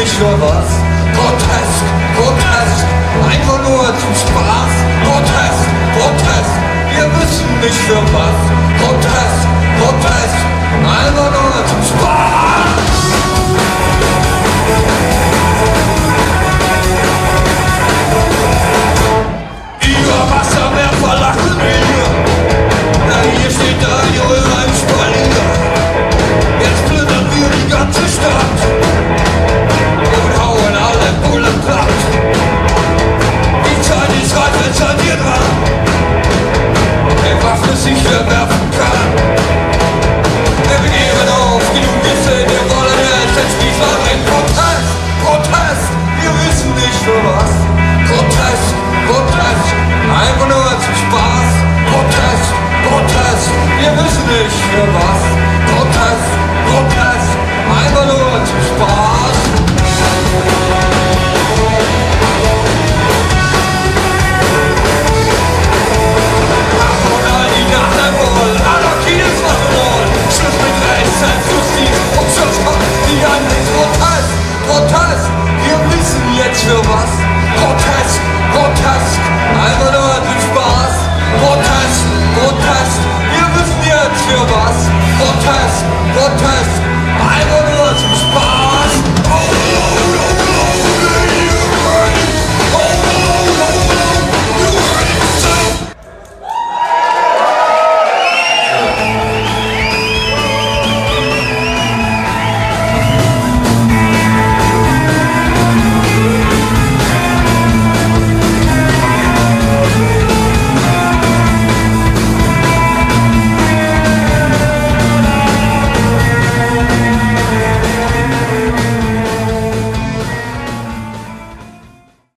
nicht für was. Grotesk, grotesk, einfach nur zum Spaß. Grotesk, grotesk, wir wissen nicht für was. Grotesk, grotesk, einfach nur zum Spaß. Über Wassermeer verlachen wir. Na, hier steht Radio im Spalier. Jetzt plündern wir die ganze Stadt und hauen alle Bullen platt. Die Zeit ist reif, jetzt seid ihr dran. Der Waffe sich verwerfen kann. Wir geben auf, genug gesehen, wir wollen jetzt den Spießer bringen. Protest, Protest, wir wissen nicht für was. Protest, Protest, einfach nur zum Spaß. Protest, Protest, wir wissen nicht für was. Protest, Protest, einfach nur zum Spaß. Und all die Nachher wollen, Anarchie ist was wir wollen. Schluss mit Rechts, Justiz und Schutzmacht, die einen Protest, Protest, wir wissen jetzt für was. Protest, Protest, einfach nur zum Spaß. Protest, Protest, wir wissen jetzt für was. Protest, Protest, einfach nur zum Spaß.